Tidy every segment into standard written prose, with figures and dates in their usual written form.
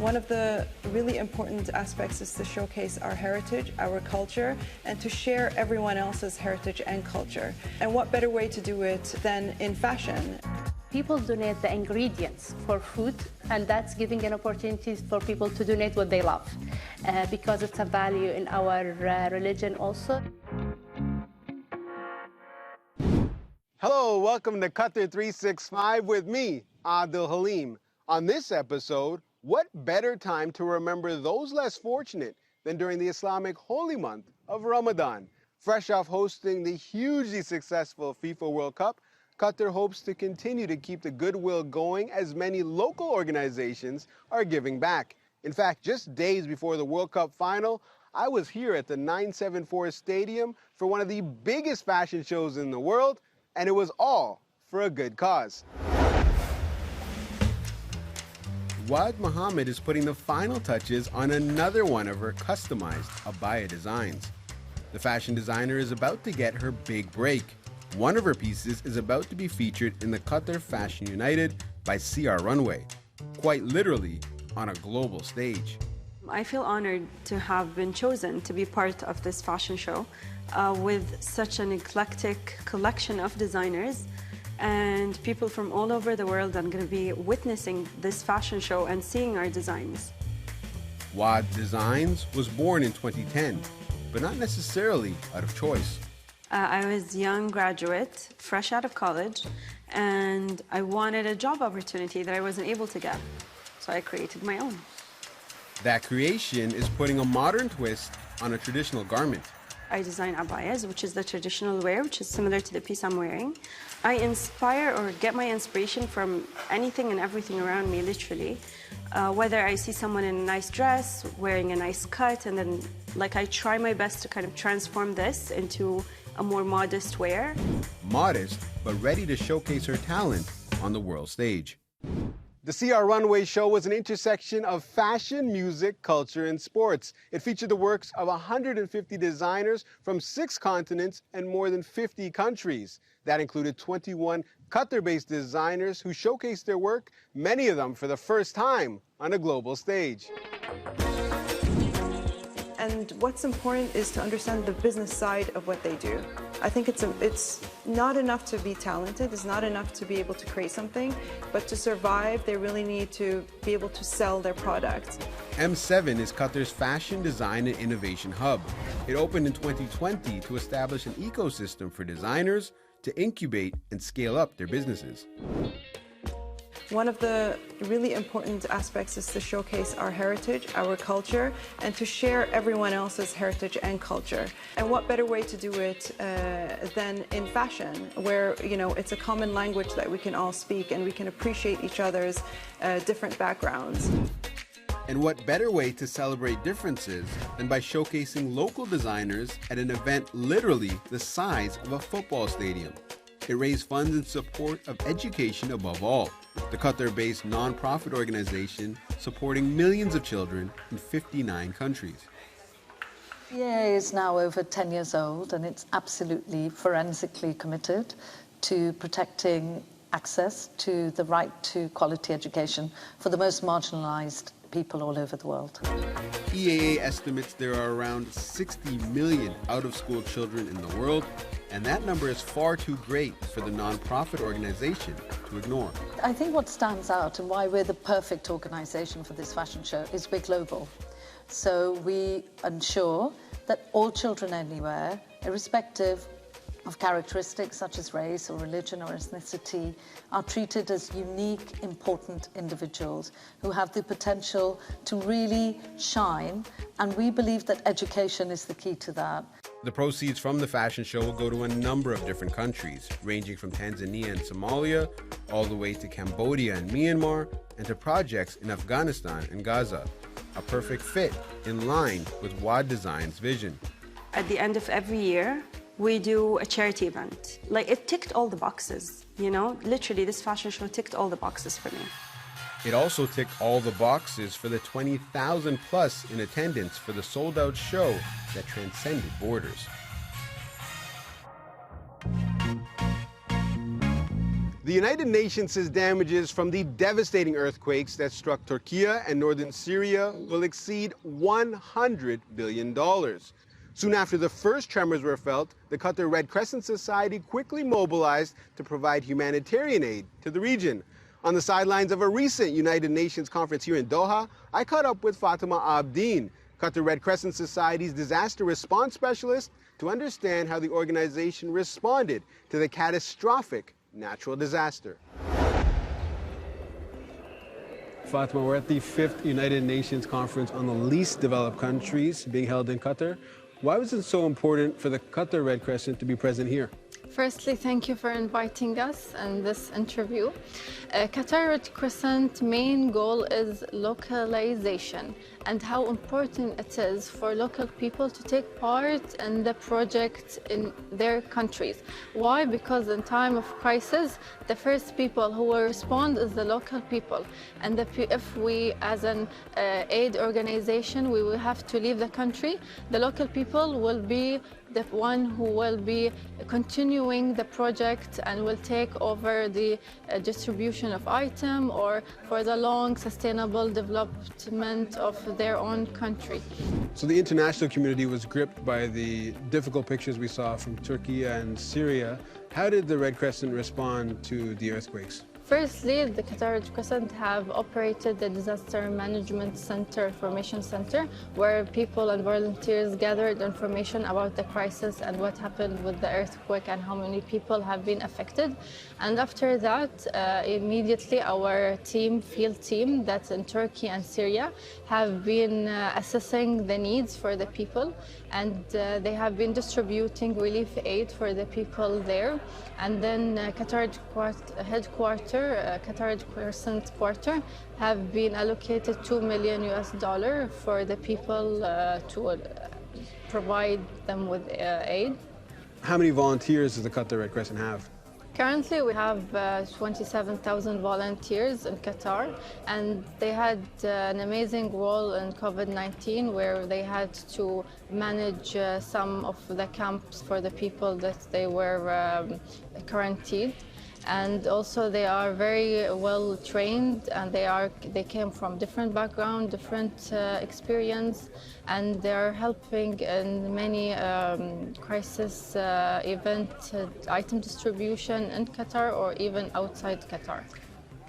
One of the really important aspects is to showcase our heritage, our culture, and to share everyone else's heritage and culture. And what better way to do it than in fashion? People donate the ingredients for food, and that's giving an opportunity for people to donate what they love, because it's a value in our religion also. Hello, welcome to Qatar 365 with me, Adil Halim. On this episode, what better time to remember those less fortunate than during the Islamic holy month of Ramadan? Fresh off hosting the hugely successful FIFA World Cup, Qatar hopes to continue to keep the goodwill going as many local organizations are giving back. In fact, just days before the World Cup final, I was here at the 974 Stadium for one of the biggest fashion shows in the world, and it was all for a good cause. Wad Mohammed is putting the final touches on another one of her customized abaya designs. The fashion designer is about to get her big break. One of her pieces is about to be featured in the Qatar Fashion United by CR Runway, quite literally on a global stage. I feel honored to have been chosen to be part of this fashion show with such an eclectic collection of designers and people from all over the world. I'm going to be witnessing this fashion show and seeing our designs. Wad Designs was born in 2010, but not necessarily out of choice. I was a young graduate, fresh out of college, and I wanted a job opportunity that I wasn't able to get, so I created my own. That creation is putting a modern twist on a traditional garment. I design abayas, which is the traditional wear, which is similar to the piece I'm wearing. I inspire or get my inspiration from anything and everything around me, literally. Whether I see someone in a nice dress, wearing a nice cut, and then I try my best to kind of transform this into a more modest wear. Modest, but ready to showcase her talent on the world stage. The CR Runway show was an intersection of fashion, music, culture, and sports. It featured the works of 150 designers from 6 continents and more than 50 countries. That included 21 Qatar-based designers who showcased their work, many of them for the first time on a global stage. And what's important is to understand the business side of what they do. I think it's not enough to be talented, it's not enough to be able to create something, but to survive, they really need to be able to sell their products. M7 is Qatar's fashion, design, and innovation hub. It opened in 2020 to establish an ecosystem for designers to incubate and scale up their businesses. One of the really important aspects is to showcase our heritage, our culture, and to share everyone else's heritage and culture. And what better way to do it than in fashion, where it's a common language that we can all speak and we can appreciate each other's different backgrounds. And what better way to celebrate differences than by showcasing local designers at an event literally the size of a football stadium. It raised funds in support of education above all. The Qatar-based non-profit organization supporting millions of children in 59 countries. EAA is now over 10 years old, and it's absolutely forensically committed to protecting access to the right to quality education for the most marginalized people all over the world. EAA estimates there are around 60 million out-of-school children in the world, and that number is far too great for the non-profit organization to ignore. I think what stands out and why we're the perfect organization for this fashion show is we're global. So we ensure that all children anywhere, irrespective of characteristics such as race or religion or ethnicity, are treated as unique, important individuals who have the potential to really shine, and we believe that education is the key to that. The proceeds from the fashion show will go to a number of different countries, ranging from Tanzania and Somalia, all the way to Cambodia and Myanmar, and to projects in Afghanistan and Gaza. A perfect fit in line with Wad Design's vision. At the end of every year, we do a charity event. It ticked all the boxes, Literally, this fashion show ticked all the boxes for me. It also ticked all the boxes for the 20,000 plus in attendance for the sold-out show that transcended borders. The United Nations says damages from the devastating earthquakes that struck Turkey and northern Syria will exceed $100 billion. Soon after the first tremors were felt, the Qatar Red Crescent Society quickly mobilized to provide humanitarian aid to the region. On the sidelines of a recent United Nations conference here in Doha, I caught up with Fatima Abdeen, Qatar Red Crescent Society's disaster response specialist, to understand how the organization responded to the catastrophic natural disaster. Fatima, we're at the 5th United Nations Conference on the least developed countries being held in Qatar. Why was it so important for the Qatar Red Crescent to be present here? Firstly, thank you for inviting us in this interview. Qatar Red Crescent main goal is localization and how important it is for local people to take part in the project in their countries. Why? Because in time of crisis, the first people who will respond is the local people. And if we, as an aid organization, we will have to leave the country, the local people will be the one who will be continuing the project and will take over the distribution of items or for the long sustainable development of their own country. So the international community was gripped by the difficult pictures we saw from Turkey and Syria. How did the Red Crescent respond to the earthquakes? Firstly, the Qatar Red Crescent have operated the Disaster Management Center, Information Center, where people and volunteers gathered information about the crisis and what happened with the earthquake and how many people have been affected. And after that, immediately our team, field team that's in Turkey and Syria, have been assessing the needs for the people, and they have been distributing relief aid for the people there. And then Qatar headquarters, Qatar Red Crescent quarter, have been allocated $2 million for the people to provide them with aid. How many volunteers does the Qatar Red Crescent have? Currently, we have 27,000 volunteers in Qatar, and they had an amazing role in COVID-19 where they had to manage some of the camps for the people that they were quarantined. And also they are very well trained, and they came from different background, different experience, and they are helping in many crisis event item distribution in Qatar or even outside Qatar.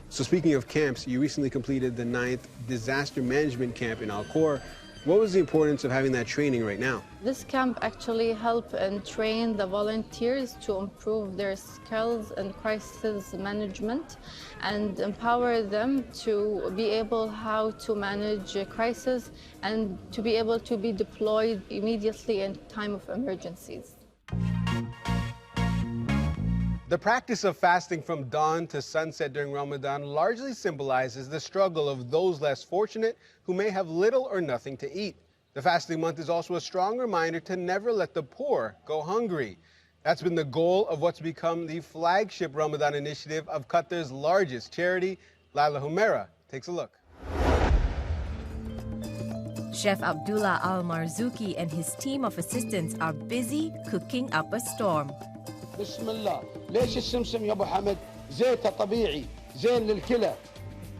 So speaking of camps, you recently completed the 9th Disaster Management Camp in Al Khor. What was the importance of having that training right now? This camp actually helped and train the volunteers to improve their skills in crisis management and empower them to be able how to manage a crisis and to be able to be deployed immediately in time of emergencies. The practice of fasting from dawn to sunset during Ramadan largely symbolizes the struggle of those less fortunate who may have little or nothing to eat. The fasting month is also a strong reminder to never let the poor go hungry. That's been the goal of what's become the flagship Ramadan initiative of Qatar's largest charity. Laila Humaira takes a look. Chef Abdullah Al-Marzuki and his team of assistants are busy cooking up a storm. بسم الله ليش السمسم يا ابو حمد زيته طبيعي زين للكلى.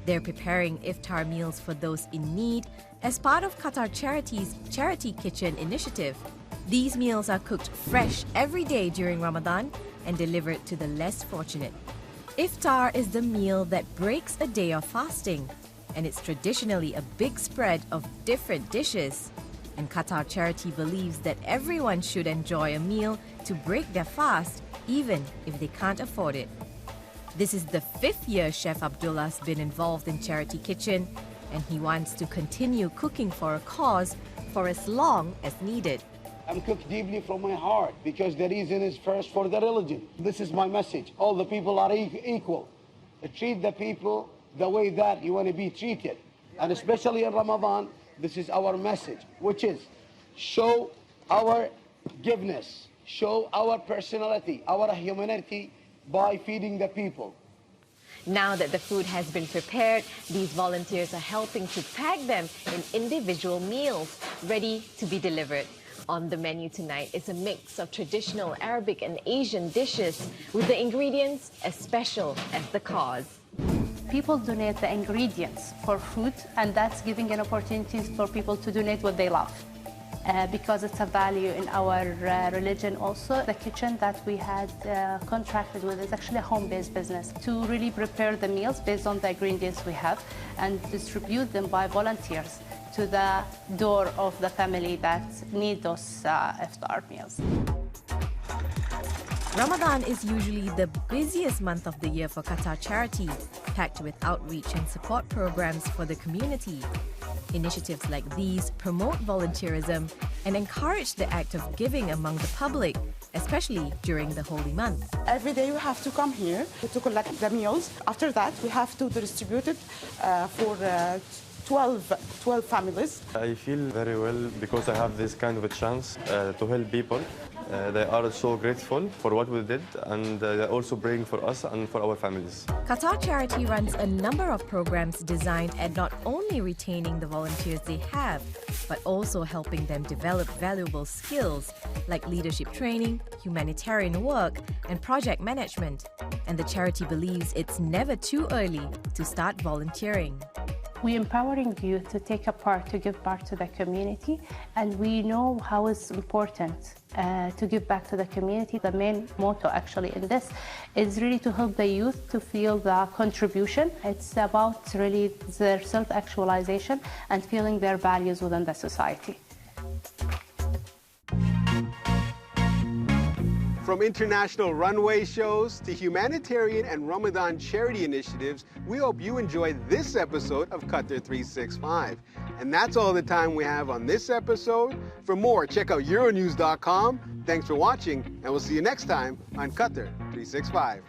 They're preparing iftar meals for those in need as part of Qatar Charity's Charity Kitchen initiative. These meals are cooked fresh every day during Ramadan and delivered to the less fortunate. Iftar is the meal that breaks a day of fasting, and it's traditionally a big spread of different dishes. And Qatar Charity believes that everyone should enjoy a meal to break their fast, even if they can't afford it. This is the 5th year Chef Abdullah's been involved in Charity Kitchen, and he wants to continue cooking for a cause for as long as needed. I'm cooked deeply from my heart because the reason is first for the religion. This is my message. All the people are equal. Treat the people the way that you want to be treated. And especially in Ramadan, this is our message, which is show our giveness, show our personality, our humanity by feeding the people. Now that the food has been prepared, these volunteers are helping to pack them in individual meals ready to be delivered. On the menu tonight is a mix of traditional Arabic and Asian dishes with the ingredients as special as the cause. People donate the ingredients for food, and that's giving an opportunity for people to donate what they love. Because it's a value in our religion also. The kitchen that we had contracted with is actually a home-based business to really prepare the meals based on the ingredients we have and distribute them by volunteers to the door of the family that need those iftar meals. Ramadan is usually the busiest month of the year for Qatar Charity, packed with outreach and support programs for the community. Initiatives like these promote volunteerism and encourage the act of giving among the public, especially during the holy month. Every day we have to come here to collect the meals. After that, we have to distribute it for 12 families. I feel very well because I have this kind of a chance to help people. They are so grateful for what we did, and they also bring for us and for our families. Qatar Charity runs a number of programs designed at not only retaining the volunteers they have, but also helping them develop valuable skills like leadership training, humanitarian work, and project management. And the charity believes it's never too early to start volunteering. We're empowering youth to take a part, to give back to the community, and we know how it's important to give back to the community. The main motto actually in this is really to help the youth to feel the contribution. It's about really their self-actualization and feeling their values within the society. From international runway shows to humanitarian and Ramadan charity initiatives, we hope you enjoyed this episode of Qatar 365. And that's all the time we have on this episode. For more, check out Euronews.com. Thanks for watching, and we'll see you next time on Qatar 365.